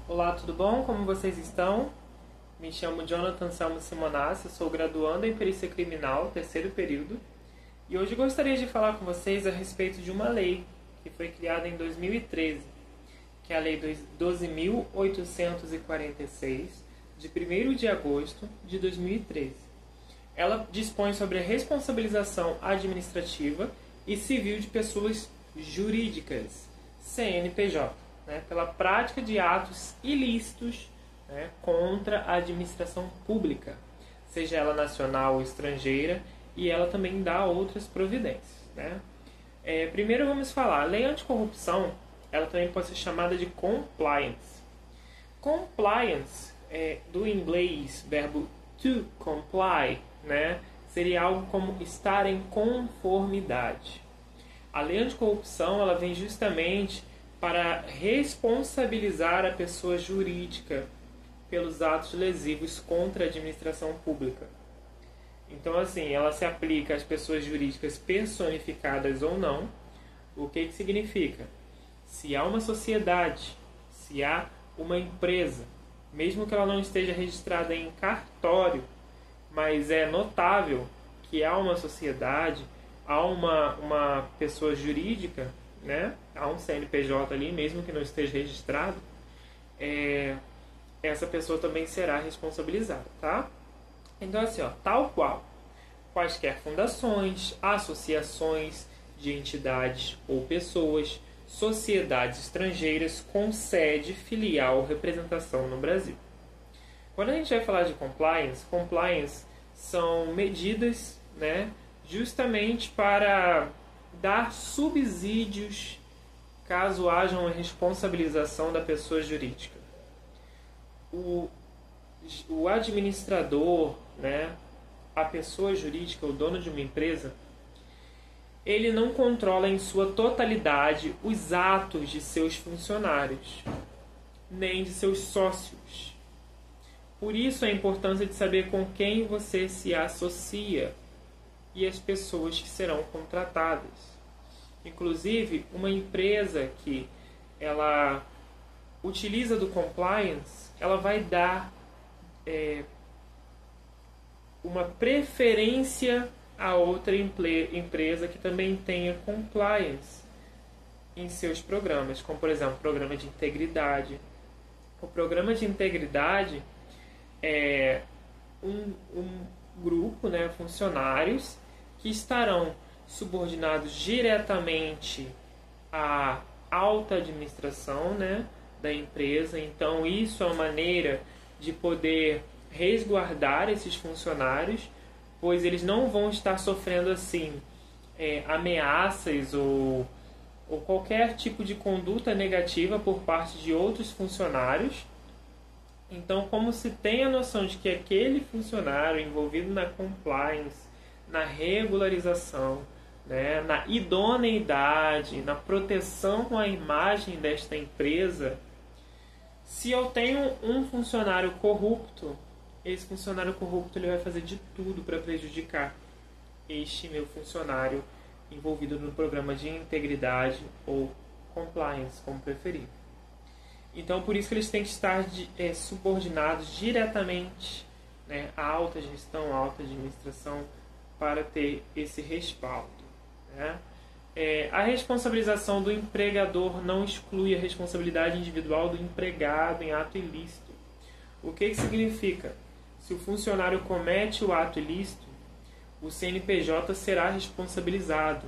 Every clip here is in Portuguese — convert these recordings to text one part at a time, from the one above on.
Olá, tudo bom? Como vocês estão? Me chamo Jonathan Selmo Simonassi, sou graduando em Perícia Criminal, terceiro período, e hoje gostaria de falar com vocês a respeito de uma lei que foi criada em 2013, que é a Lei 12.846, de 1º de agosto de 2013. Ela dispõe sobre a responsabilização administrativa e civil de pessoas jurídicas, CNPJ, pela prática de atos ilícitos, contra a administração pública, seja ela nacional ou estrangeira, e ela também dá outras providências. Primeiro vamos falar, a lei anticorrupção, ela também pode ser chamada de compliance. Compliance, do inglês, verbo to comply, seria algo como estar em conformidade. A lei anticorrupção, ela vem justamente para responsabilizar a pessoa jurídica pelos atos lesivos contra a administração pública. Então, assim, ela se aplica às pessoas jurídicas personificadas ou não. O que significa? Se há uma sociedade, se há uma empresa, mesmo que ela não esteja registrada em cartório, mas é notável que há uma sociedade, há uma pessoa jurídica, há um CNPJ ali, mesmo que não esteja registrado, essa pessoa também será responsabilizada, tá? Então, assim, tal qual quaisquer fundações, associações de entidades ou pessoas, sociedades estrangeiras com sede, filial ou representação no Brasil. Quando a gente vai falar de compliance são medidas, justamente para dar subsídios caso haja uma responsabilização da pessoa jurídica. O administrador, a pessoa jurídica, o dono de uma empresa, ele não controla em sua totalidade os atos de seus funcionários, nem de seus sócios. Por isso a importância de saber com quem você se associa e as pessoas que serão contratadas. Inclusive, uma empresa que ela utiliza do compliance, ela vai dar uma preferência a outra empresa que também tenha compliance em seus programas, como, por exemplo, o programa de integridade. O programa de integridade é um grupo, funcionários que estarão subordinados diretamente à alta administração, da empresa. Então, isso é uma maneira de poder resguardar esses funcionários, pois eles não vão estar sofrendo assim ameaças ou qualquer tipo de conduta negativa por parte de outros funcionários. Então, como se tem a noção de que aquele funcionário envolvido na compliance, na regularização, na idoneidade, na proteção com a imagem desta empresa, se eu tenho um funcionário corrupto, esse funcionário corrupto ele vai fazer de tudo para prejudicar este meu funcionário envolvido no programa de integridade ou compliance, como preferir. Então, por isso que eles têm que estar subordinados diretamente à alta gestão, à alta administração, para ter esse respaldo. A responsabilização do empregador não exclui a responsabilidade individual do empregado em ato ilícito. O que significa? Se o funcionário comete o ato ilícito, o CNPJ será responsabilizado.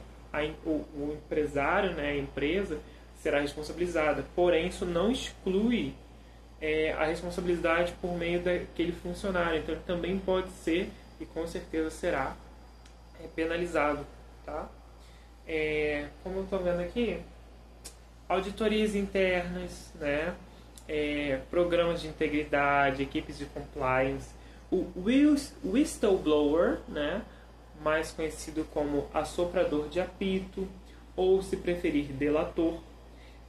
O empresário, a empresa, será responsabilizada. Porém, isso não exclui a responsabilidade por meio daquele funcionário. Então, ele também pode ser, e com certeza será, penalizado. Tá? Como eu estou vendo aqui, auditorias internas, programas de integridade, equipes de compliance, o whistleblower, mais conhecido como assoprador de apito, ou, se preferir, delator,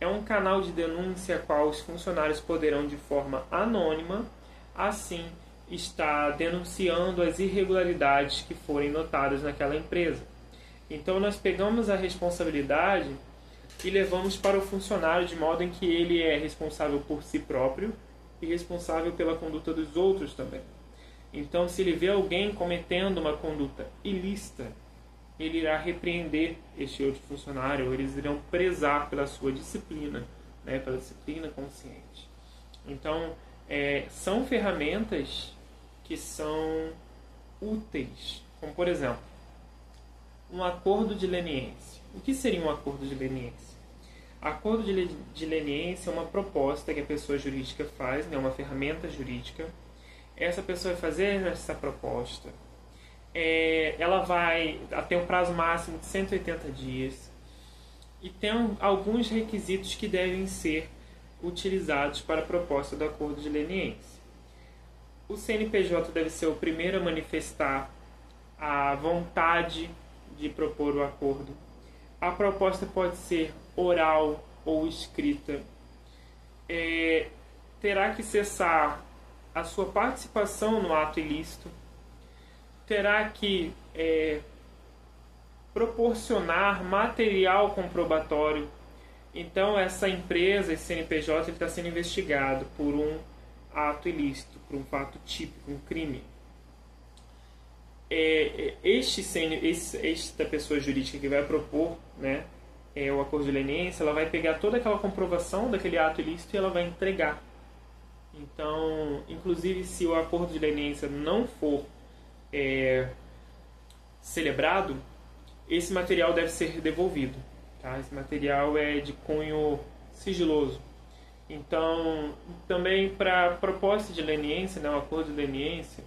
é um canal de denúncia a qual os funcionários poderão, de forma anônima, assim, estar denunciando as irregularidades que forem notadas naquela empresa. Então, nós pegamos a responsabilidade e levamos para o funcionário de modo em que ele é responsável por si próprio e responsável pela conduta dos outros também. Então, se ele vê alguém cometendo uma conduta ilícita, ele irá repreender este outro funcionário, ou eles irão prezar pela sua disciplina, né, pela disciplina consciente. Então, são ferramentas que são úteis, como por exemplo, um acordo de leniência. O que seria um acordo de leniência? Acordo de leniência é uma proposta que a pessoa jurídica faz, né, uma ferramenta jurídica. Essa pessoa vai fazer essa proposta. Ela vai ter um prazo máximo de 180 dias e tem alguns requisitos que devem ser utilizados para a proposta do acordo de leniência. O CNPJ deve ser o primeiro a manifestar a vontade de propor o acordo. A proposta pode ser oral ou escrita. Terá que cessar a sua participação no ato ilícito. Terá que proporcionar material comprobatório. Então, essa empresa, esse CNPJ, está sendo investigado por um ato ilícito, por um fato típico, um crime. Esta pessoa jurídica que vai propor, né, o acordo de leniência, ela vai pegar toda aquela comprovação daquele ato ilícito e ela vai entregar. Então, inclusive, se o acordo de leniência não for celebrado, esse material deve ser devolvido. Tá? Esse material é de cunho sigiloso. Então, também para a proposta de leniência, né, o acordo de leniência,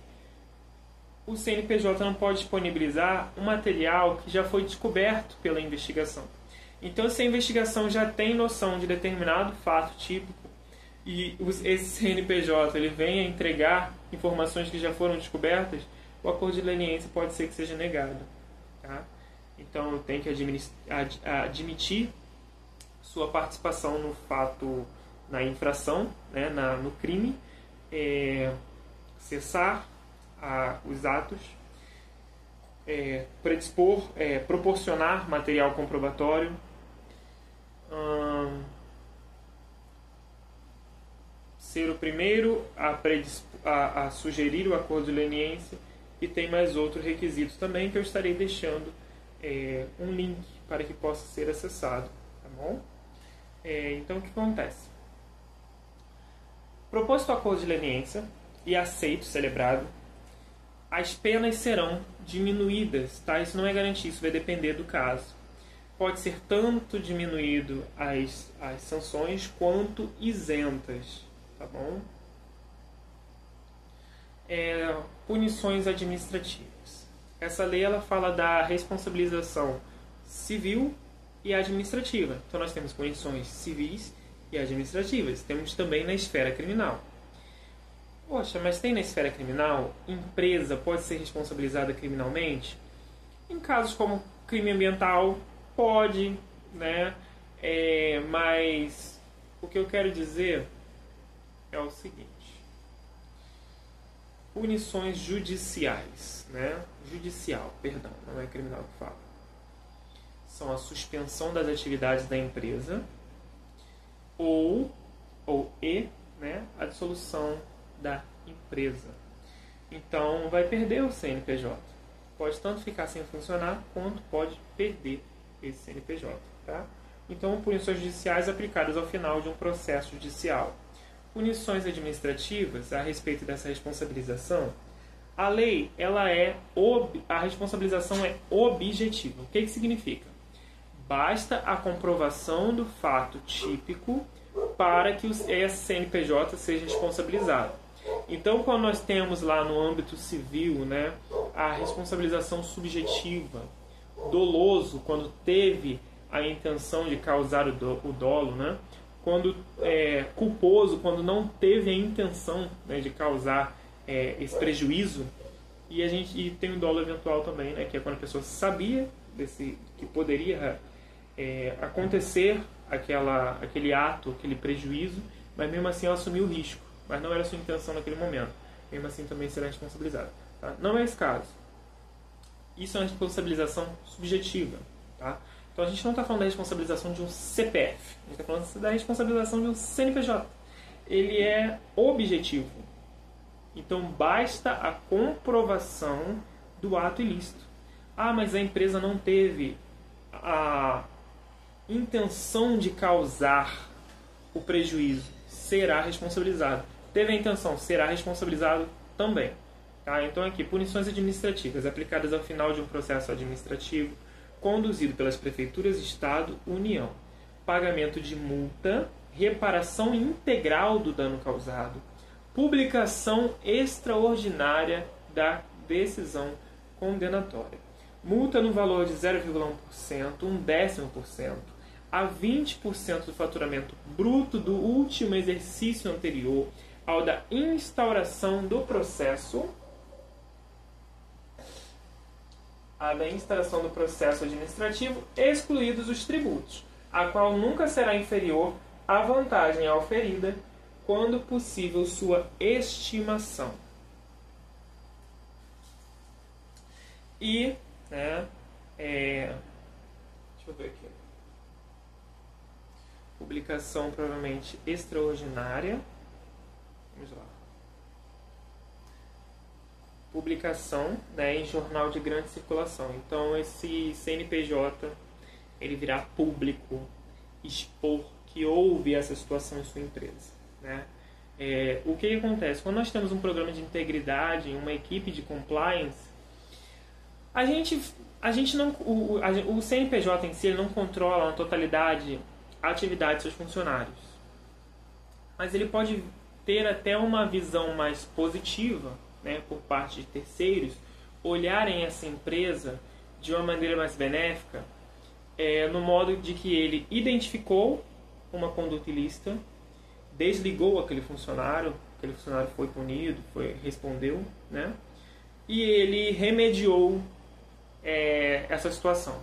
o CNPJ não pode disponibilizar um material que já foi descoberto pela investigação. Então, se a investigação já tem noção de determinado fato típico e esse CNPJ ele vem a entregar informações que já foram descobertas, o acordo de leniência pode ser que seja negado. Tá? Então, tem que admitir sua participação no fato, na infração, né, no crime, cessar os atos, proporcionar material comprobatório, ser o primeiro a sugerir o acordo de leniência, e tem mais outros requisitos também que eu estarei deixando um link para que possa ser acessado. Tá bom? Então, o que acontece? Proposto o acordo de leniência e aceito, celebrado, as penas serão diminuídas, tá? Isso não é garantia, isso vai depender do caso. Pode ser tanto diminuído as sanções quanto isentas, tá bom? Punições administrativas. Essa lei ela fala da responsabilização civil e administrativa. Então nós temos punições civis e administrativas. Temos também na esfera criminal. Poxa, mas tem na esfera criminal? Empresa pode ser responsabilizada criminalmente? Em casos como crime ambiental, pode, né? Mas o que eu quero dizer é o seguinte. Punições judiciais, né? Judicial, perdão, não é criminal que fala. São a suspensão das atividades da empresa né, a dissolução da empresa. Então, vai perder o CNPJ. Pode tanto ficar sem funcionar, quanto pode perder esse CNPJ. Tá? Então, punições judiciais aplicadas ao final de um processo judicial. Punições administrativas a respeito dessa responsabilização. A lei, a responsabilização é objetiva. O que significa? Basta a comprovação do fato típico para que o CNPJ seja responsabilizado. Então, quando nós temos lá no âmbito civil, né, a responsabilização subjetiva, doloso, quando teve a intenção de causar o dolo, né, quando culposo, quando não teve a intenção, né, de causar esse prejuízo, e tem o dolo eventual também, né, que é quando a pessoa sabia que poderia acontecer aquele ato, aquele prejuízo, mas mesmo assim ela assumiu o risco, mas não era sua intenção naquele momento. Mesmo assim também será responsabilizada. Tá? Não é esse caso. Isso é uma responsabilização subjetiva. Tá? Então a gente não está falando da responsabilização de um CPF, a gente está falando da responsabilização de um CNPJ. Ele é objetivo. Então basta a comprovação do ato ilícito. Ah, mas a empresa não teve a intenção de causar o prejuízo, será responsabilizado. Teve a intenção, será responsabilizado também. Tá? Então aqui, punições administrativas aplicadas ao final de um processo administrativo conduzido pelas prefeituras de Estado, União. Pagamento de multa, reparação integral do dano causado, publicação extraordinária da decisão condenatória. Multa no valor de 0,1%, 0,1%, a 20% do faturamento bruto do último exercício anterior ao da instauração do processo, administrativo, excluídos os tributos, a qual nunca será inferior à vantagem auferida, quando possível sua estimação. E, deixa eu ver aqui. Publicação provavelmente extraordinária. Vamos lá. Publicação, em jornal de grande circulação. Então esse CNPJ ele virá público, expor que houve essa situação em sua empresa. O que acontece? Quando nós temos um programa de integridade, uma equipe de compliance, o CNPJ em si ele não controla na totalidade a atividade de seus funcionários. Mas ele pode ter até uma visão mais positiva, por parte de terceiros, olharem essa empresa de uma maneira mais benéfica, no modo de que ele identificou uma conduta ilícita, desligou aquele funcionário foi punido, respondeu, e ele remediou essa situação.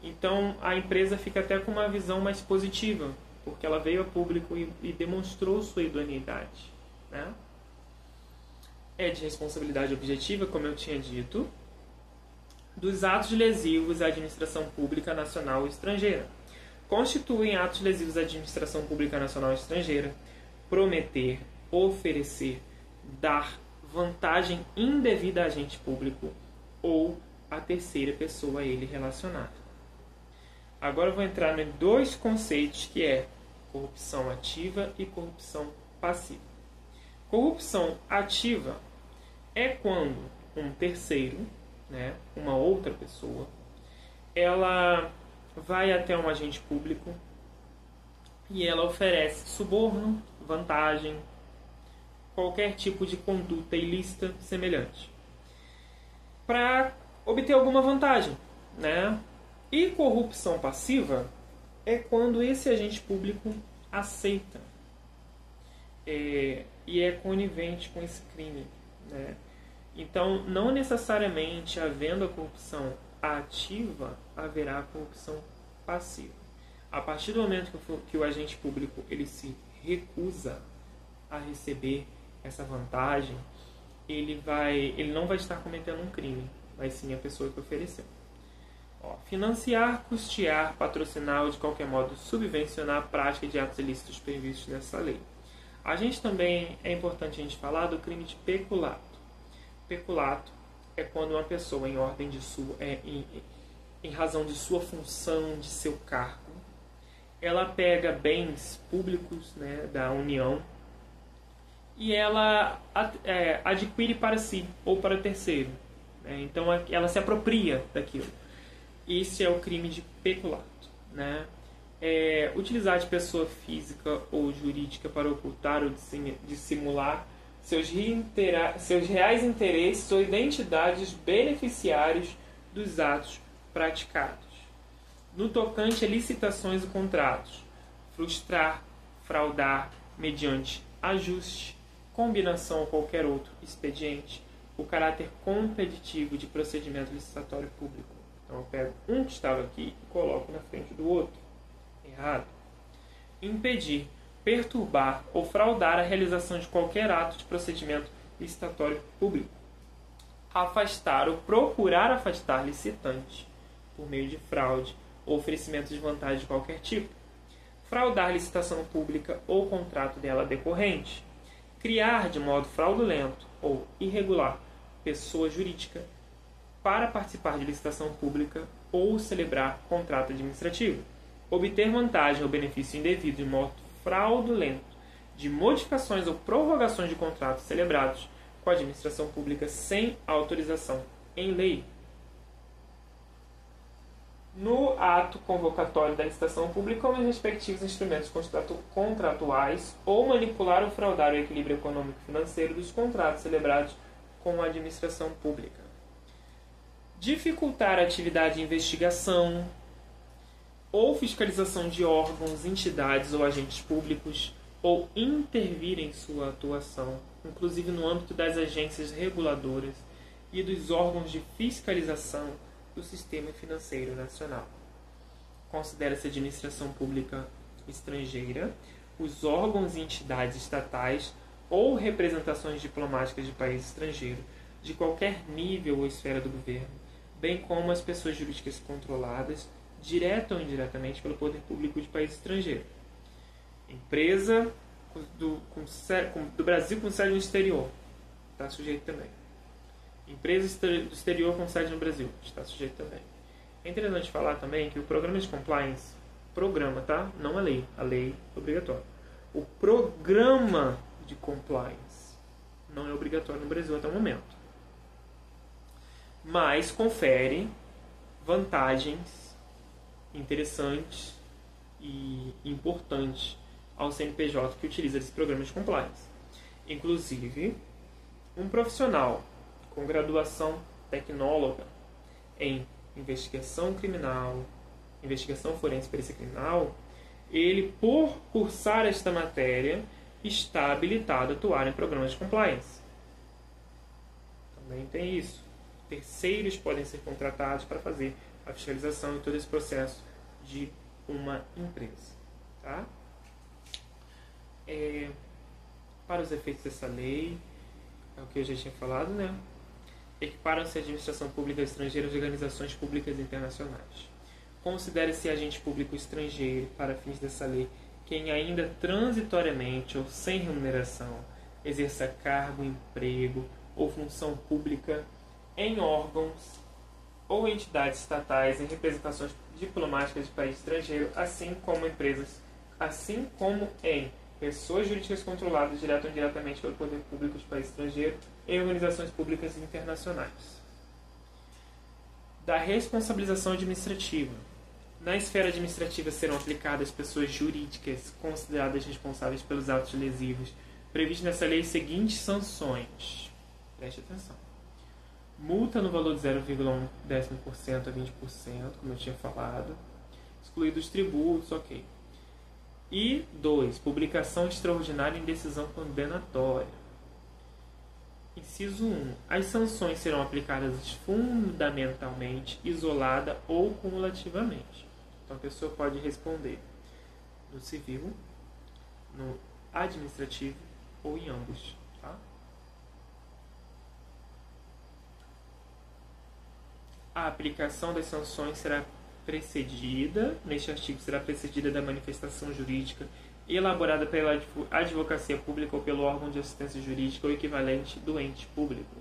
Então a empresa fica até com uma visão mais positiva, porque ela veio a público e demonstrou sua idoneidade. É de responsabilidade objetiva, como eu tinha dito, dos atos lesivos à administração pública nacional e estrangeira. Constituem atos lesivos à administração pública nacional e estrangeira prometer, oferecer, dar vantagem indevida a agente público ou a terceira pessoa a ele relacionada. Agora eu vou entrar em dois conceitos, que é corrupção ativa e corrupção passiva. Corrupção ativa é quando um terceiro, uma outra pessoa, ela vai até um agente público e ela oferece suborno, vantagem, qualquer tipo de conduta ilícita semelhante, para obter alguma vantagem. E corrupção passiva é quando esse agente público aceita e é conivente com esse crime. Então, não necessariamente havendo a corrupção ativa, haverá a corrupção passiva. A partir do momento que o agente público ele se recusa a receber essa vantagem, ele não vai estar cometendo um crime, mas sim a pessoa que ofereceu. Financiar, custear, patrocinar ou de qualquer modo subvencionar a prática de atos ilícitos previstos nessa lei. A gente também é importante a gente falar do crime de peculato. Peculato é quando uma pessoa em razão de sua função, de seu cargo, ela pega bens públicos da União e ela adquire para si ou para terceiro. Então ela se apropria daquilo. Esse é o crime de peculato. Utilizar de pessoa física ou jurídica para ocultar ou dissimular seus reais interesses ou identidades beneficiários dos atos praticados. No tocante a licitações e contratos, frustrar, fraudar mediante ajuste, combinação ou qualquer outro expediente, o caráter competitivo de procedimento licitatório público. Então eu pego um que estava aqui e coloco na frente do outro. Errado. Impedir, perturbar ou fraudar a realização de qualquer ato de procedimento licitatório público. Afastar ou procurar afastar licitante por meio de fraude ou oferecimento de vantagem de qualquer tipo. Fraudar licitação pública ou contrato dela decorrente. Criar de modo fraudulento ou irregular pessoa jurídica para participar de licitação pública ou celebrar contrato administrativo. Obter vantagem ou benefício indevido de modo fraudulento de modificações ou prorrogações de contratos celebrados com a administração pública sem autorização em lei. No ato convocatório da licitação pública ou nos respectivos instrumentos contratuais, ou manipular ou fraudar o equilíbrio econômico-financeiro dos contratos celebrados com a administração pública. Dificultar a atividade de investigação ou fiscalização de órgãos, entidades ou agentes públicos, ou intervir em sua atuação, inclusive no âmbito das agências reguladoras e dos órgãos de fiscalização do sistema financeiro nacional. Considera-se administração pública estrangeira os órgãos e entidades estatais ou representações diplomáticas de país estrangeiro, de qualquer nível ou esfera do governo, bem como as pessoas jurídicas controladas, direta ou indiretamente, pelo poder público de país estrangeiro. Empresa do Brasil com sede no exterior, está sujeito também. Empresa do exterior com sede no Brasil, está sujeito também. É interessante falar também que o programa de compliance, programa, tá? Não a lei é obrigatória. O programa de compliance não é obrigatório no Brasil até o momento, mas confere vantagens interessantes e importantes ao CNPJ que utiliza esse programa de compliance. Inclusive, um profissional com graduação tecnóloga em investigação criminal, investigação forense e perícia criminal, ele, por cursar esta matéria, está habilitado a atuar em programas de compliance. Também tem isso. Terceiros podem ser contratados para fazer a fiscalização e todo esse processo de uma empresa. Tá? Para os efeitos dessa lei, é o que eu já tinha falado, né? Equiparam-se a administração pública estrangeira às organizações públicas internacionais. Considere-se agente público estrangeiro, para fins dessa lei, quem ainda transitoriamente ou sem remuneração exerça cargo, emprego ou função pública em órgãos ou entidades estatais em representações diplomáticas de país estrangeiro, assim como em pessoas jurídicas controladas direta ou indiretamente pelo poder público de país estrangeiro em organizações públicas internacionais. Da responsabilização administrativa. Na esfera administrativa serão aplicadas pessoas jurídicas consideradas responsáveis pelos atos lesivos previstos nessa lei seguintes sanções. Preste atenção. Multa no valor de 0,1% a 20%, como eu tinha falado. Excluídos tributos, ok. E 2. Publicação extraordinária em decisão condenatória. Inciso 1. As sanções serão aplicadas fundamentalmente, isolada ou cumulativamente. Então a pessoa pode responder no civil, no administrativo ou em ambos. Tá? A aplicação das sanções será precedida, neste artigo, será precedida da manifestação jurídica elaborada pela advocacia pública ou pelo órgão de assistência jurídica ou equivalente do ente público.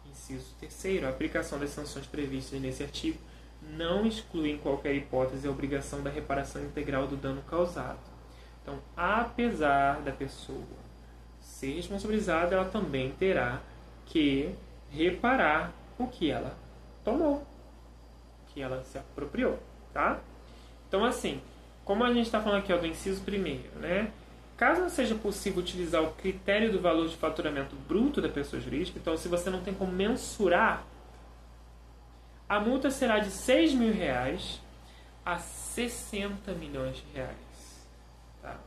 Inciso 3º. A aplicação das sanções previstas nesse artigo não exclui em qualquer hipótese a obrigação da reparação integral do dano causado. Então, apesar da pessoa ser responsabilizada, ela também terá que reparar o que ela tomou, que ela se apropriou, tá? Então, assim, como a gente está falando aqui do inciso 1º, né? Caso não seja possível utilizar o critério do valor de faturamento bruto da pessoa jurídica, então se você não tem como mensurar, a multa será de R$ 6.000 a 60 milhões de reais. Tá?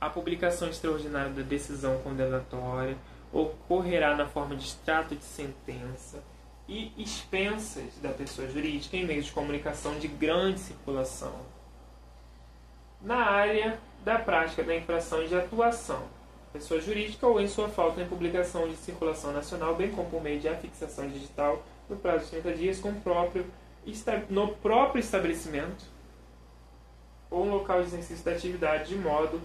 A publicação extraordinária da decisão condenatória ocorrerá na forma de extrato de sentença e expensas da pessoa jurídica em meios de comunicação de grande circulação na área da prática da infração e de atuação, pessoa jurídica ou em sua falta em publicação de circulação nacional, bem como por meio de afixação digital no prazo de 30 dias com o próprio no próprio estabelecimento ou no local de exercício da atividade, de modo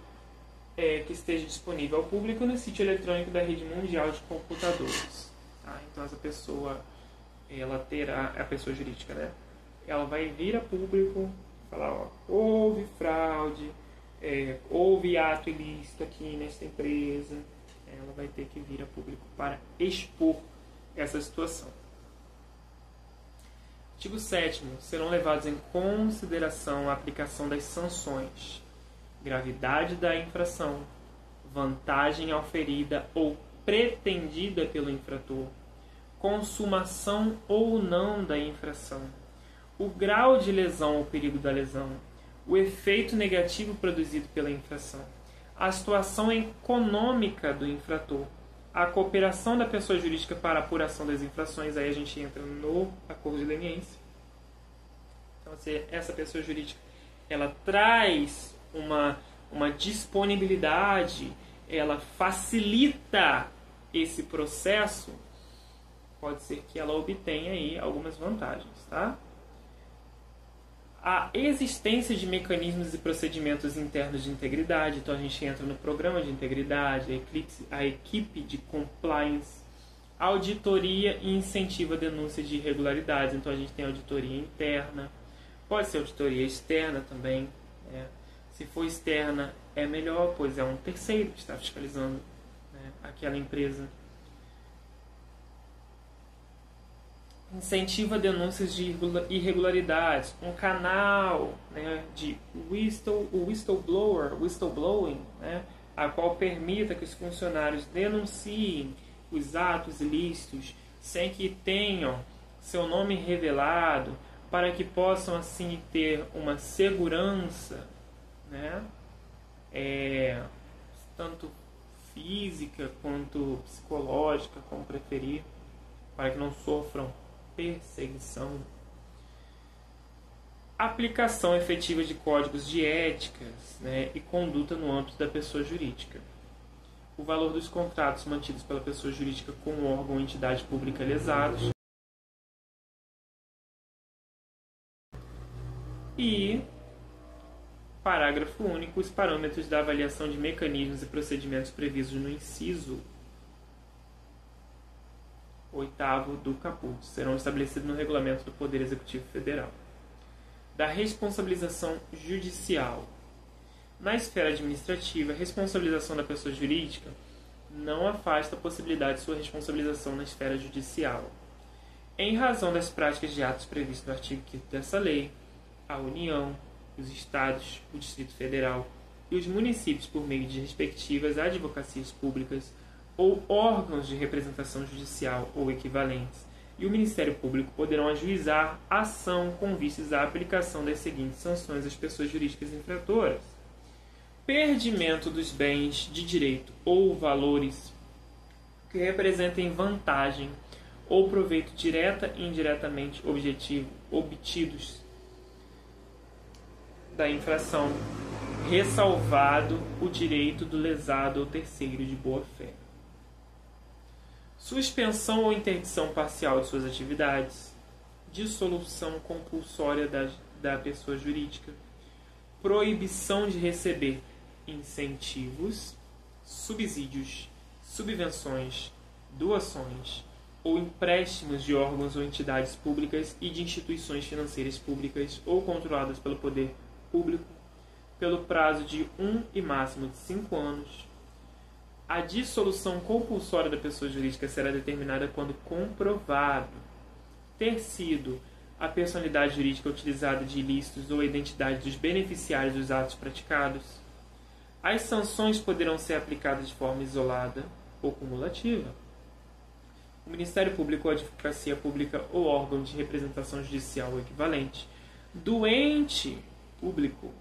que esteja disponível ao público no sítio eletrônico da rede mundial de computadores. Tá? Então, essa pessoa, ela terá, a pessoa jurídica, né? Ela vai vir a público e falar, ó, houve fraude, houve ato ilícito aqui nesta empresa. Ela vai ter que vir a público para expor essa situação. Artigo 7º. Serão levados em consideração a aplicação das sanções, gravidade da infração, vantagem auferida ou pretendida pelo infrator, consumação ou não da infração, o grau de lesão ou perigo da lesão, o efeito negativo produzido pela infração, a situação econômica do infrator, a cooperação da pessoa jurídica para a apuração das infrações. Aí a gente entra no acordo de leniência. Então, se essa pessoa jurídica ela traz uma disponibilidade, ela facilita esse processo, pode ser que ela obtenha aí algumas vantagens, tá? A existência de mecanismos e procedimentos internos de integridade. Então, a gente entra no programa de integridade, a equipe de compliance, auditoria e incentiva a denúncia de irregularidades. Então, a gente tem auditoria interna, pode ser auditoria externa também. Né? Se for externa, é melhor, pois é um terceiro que está fiscalizando, né, aquela empresa. Incentiva denúncias de irregularidades, um canal, né, de whistleblowing, né, a qual permita que os funcionários denunciem os atos ilícitos sem que tenham seu nome revelado, para que possam assim ter uma segurança, né, tanto física quanto psicológica, como preferir, para que não sofram perseguição. Aplicação efetiva de códigos de éticas, né, e conduta no âmbito da pessoa jurídica. O valor dos contratos mantidos pela pessoa jurídica com o órgão ou entidade pública lesados. E, parágrafo único, os parâmetros da avaliação de mecanismos e procedimentos previstos no inciso 8º do caput serão estabelecidos no regulamento do Poder Executivo Federal. Da responsabilização judicial. Na esfera administrativa, a responsabilização da pessoa jurídica não afasta a possibilidade de sua responsabilização na esfera judicial. Em razão das práticas de atos previstos no artigo 5º dessa lei, a União, os Estados, o Distrito Federal e os municípios, por meio de respectivas advocacias públicas ou órgãos de representação judicial ou equivalentes, e o Ministério Público poderão ajuizar ação com vistas à aplicação das seguintes sanções às pessoas jurídicas infratoras: perdimento dos bens de direito ou valores que representem vantagem ou proveito direta e indiretamente obtidos da infração, ressalvado o direito do lesado ou terceiro de boa-fé. Suspensão ou interdição parcial de suas atividades, dissolução compulsória da pessoa jurídica, proibição de receber incentivos, subsídios, subvenções, doações ou empréstimos de órgãos ou entidades públicas e de instituições financeiras públicas ou controladas pelo poder público pelo prazo de 1 e máximo de 5 anos. A dissolução compulsória da pessoa jurídica será determinada quando comprovado ter sido a personalidade jurídica utilizada de ilícitos ou a identidade dos beneficiários dos atos praticados. As sanções poderão ser aplicadas de forma isolada ou cumulativa. O Ministério Público ou a Advocacia Pública ou órgão de representação judicial ou equivalente do ente público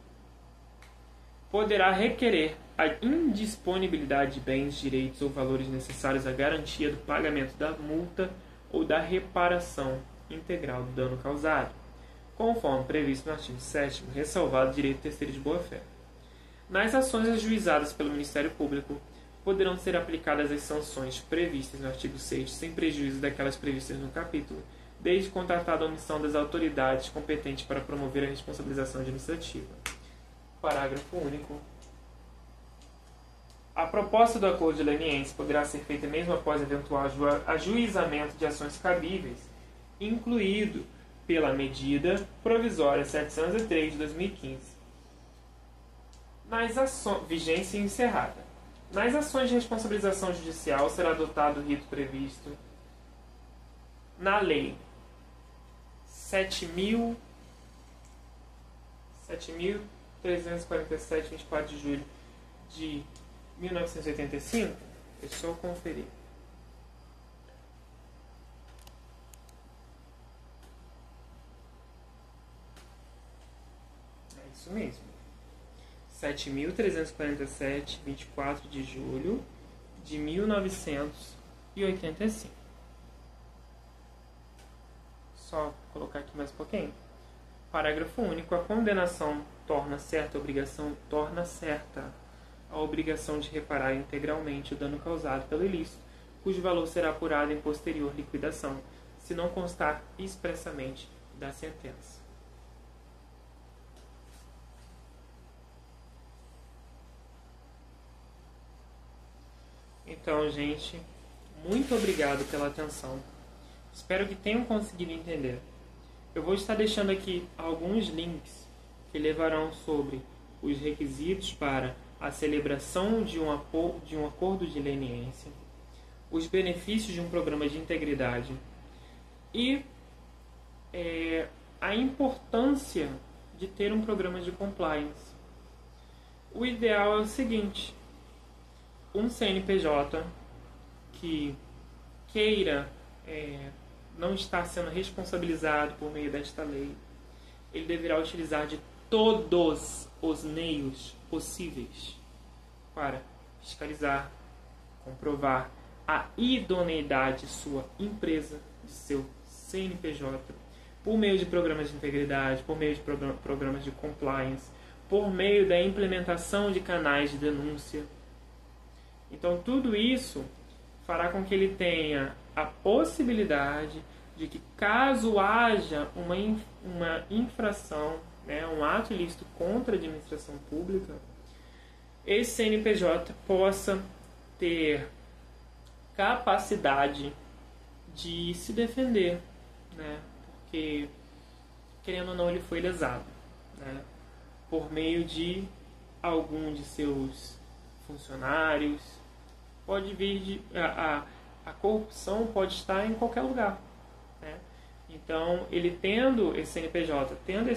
poderá requerer a indisponibilidade de bens, direitos ou valores necessários à garantia do pagamento da multa ou da reparação integral do dano causado, conforme previsto no artigo 7º, ressalvado o direito terceiro de boa-fé. Nas ações ajuizadas pelo Ministério Público, poderão ser aplicadas as sanções previstas no artigo 6º, sem prejuízo daquelas previstas no capítulo, desde contratada a omissão das autoridades competentes para promover a responsabilização administrativa. Parágrafo único. A proposta do acordo de leniência poderá ser feita mesmo após eventual ajuizamento de ações cabíveis, incluído pela medida provisória 703 de 2015. Vigência encerrada. Nas ações de responsabilização judicial será adotado o rito previsto na Lei 7.347, 24 de julho de 1985. Deixa eu conferir. É isso mesmo. 7.347, 24 de julho de 1985. Só colocar aqui mais um pouquinho. Parágrafo único. A condenação torna certa a obrigação de reparar integralmente o dano causado pelo ilícito, cujo valor será apurado em posterior liquidação, se não constar expressamente da sentença. Então, gente, muito obrigado pela atenção. Espero que tenham conseguido entender. Eu vou estar deixando aqui alguns links que levarão sobre os requisitos para a celebração de um acordo de leniência, os benefícios de um programa de integridade e a importância de ter um programa de compliance. O ideal é o seguinte: um CNPJ que queira não estar sendo responsabilizado por meio desta lei, ele deverá utilizar de todos os meios possíveis para fiscalizar, comprovar a idoneidade de sua empresa, de seu CNPJ, por meio de programas de integridade, por meio de programas de compliance, por meio da implementação de canais de denúncia. Então, tudo isso fará com que ele tenha a possibilidade de que, caso haja uma infração, um ato ilícito contra a administração pública, esse CNPJ possa ter capacidade de se defender, porque, querendo ou não, ele foi lesado, por meio de algum de seus funcionários. Pode vir a corrupção pode estar em qualquer lugar, Então, ele tendo esse CNPJ, tendo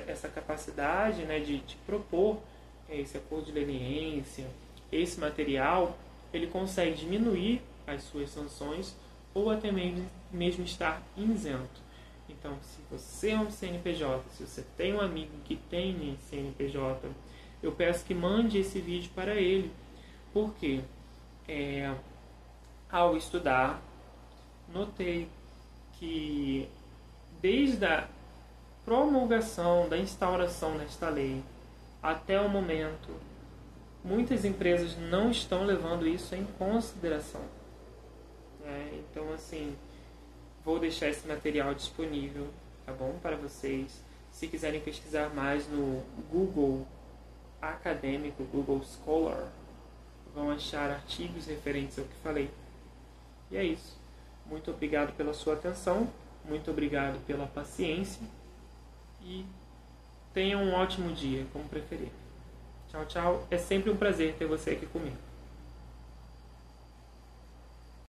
essa capacidade, de propor esse acordo de leniência, esse material, ele consegue diminuir as suas sanções ou até mesmo estar isento. Então, se você é um CNPJ, se você tem um amigo que tem CNPJ, eu peço que mande esse vídeo para ele, porque ao estudar, notei que desde a promulgação, da instauração desta lei até o momento, muitas empresas não estão levando isso em consideração. Então, assim, vou deixar esse material disponível, tá bom, para vocês. Se quiserem pesquisar mais no Google acadêmico, Google Scholar, vão achar artigos referentes ao que falei. E é isso. Muito obrigado pela sua atenção, muito obrigado pela paciência e tenham um ótimo dia, como preferir. Tchau, tchau. É sempre um prazer ter você aqui comigo.